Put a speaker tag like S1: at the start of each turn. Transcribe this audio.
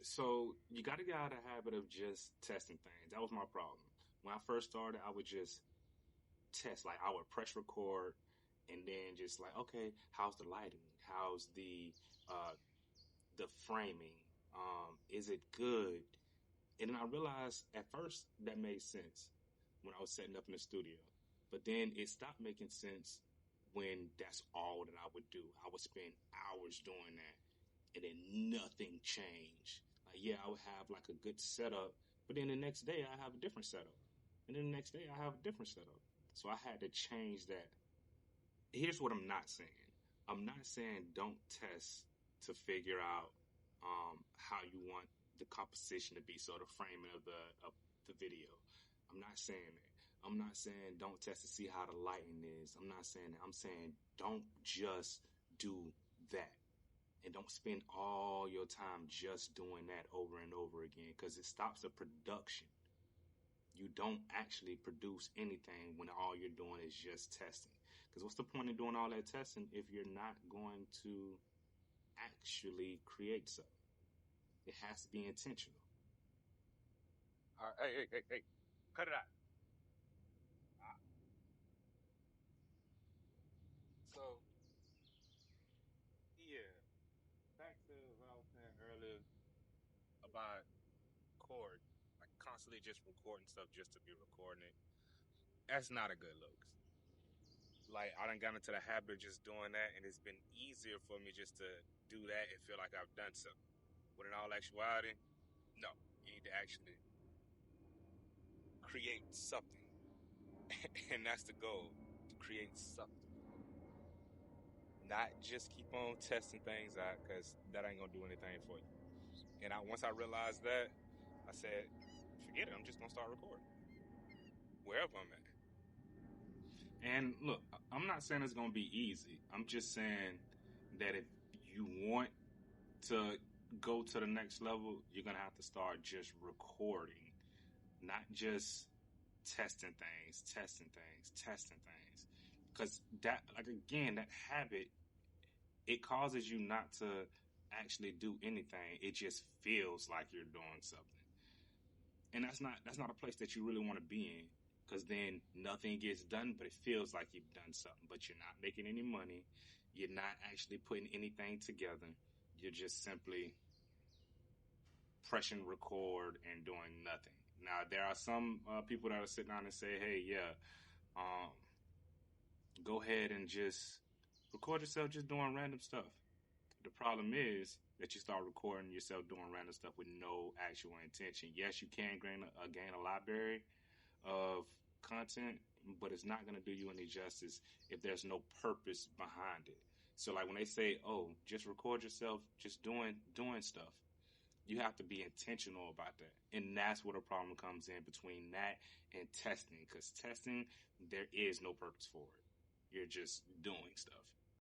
S1: So you got to get out of the habit of just testing things. That was my problem. When I first started, I would just test. Like I would press record and then just like, okay, how's the lighting? How's the framing? Is it good? And then I realized at first that made sense when I was setting up in the studio. But then it stopped making sense when that's all that I would do. I would spend hours doing that and then nothing changed. Like, yeah, I would have like a good setup, but then the next day I have a different setup. And then the next day I have a different setup. So I had to change that. Here's what I'm not saying. I'm not saying don't test to figure out how you want the composition to be, so the framing of the video. I'm not saying that. I'm not saying don't test to see how the lighting is. I'm not saying that. I'm saying don't just do that. And don't spend all your time just doing that over and over again because it stops the production. You don't actually produce anything when all you're doing is just testing. Because what's the point of doing all that testing if you're not going to actually create something? It has to be intentional.
S2: All right, hey, cut it out. Ah, So, yeah, back to what I was saying earlier about record, like constantly just recording stuff just to be recording it. That's not a good look. Like, I done got into the habit of just doing that, and it's been easier for me just to do that and feel like I've done something. When in all actuality, no, you need to actually create something. And that's the goal, to create something. Not just keep on testing things out because that ain't gonna do anything for you. And once I realized that, I said, forget it. I'm just gonna start recording wherever I'm at.
S1: And look, I'm not saying it's going to be easy. I'm just saying that if you want to go to the next level, you're going to have to start just recording, not just testing things. Because that, like, again, that habit, it causes you not to actually do anything. It just feels like you're doing something. And that's not a place that you really want to be in. Because then nothing gets done, but it feels like you've done something. But you're not making any money. You're not actually putting anything together. You're just simply pressing record and doing nothing. Now, there are some people that will sit down and say, hey, yeah, um, go ahead and just record yourself just doing random stuff. The problem is that you start recording yourself doing random stuff with no actual intention. Yes, you can gain a library of content, but it's not going to do you any justice if there's no purpose behind it. So, like when they say, "Oh, just record yourself just doing stuff," you have to be intentional about that. And that's where the problem comes in between that and testing. Because testing, there is no purpose for it. You're just doing stuff.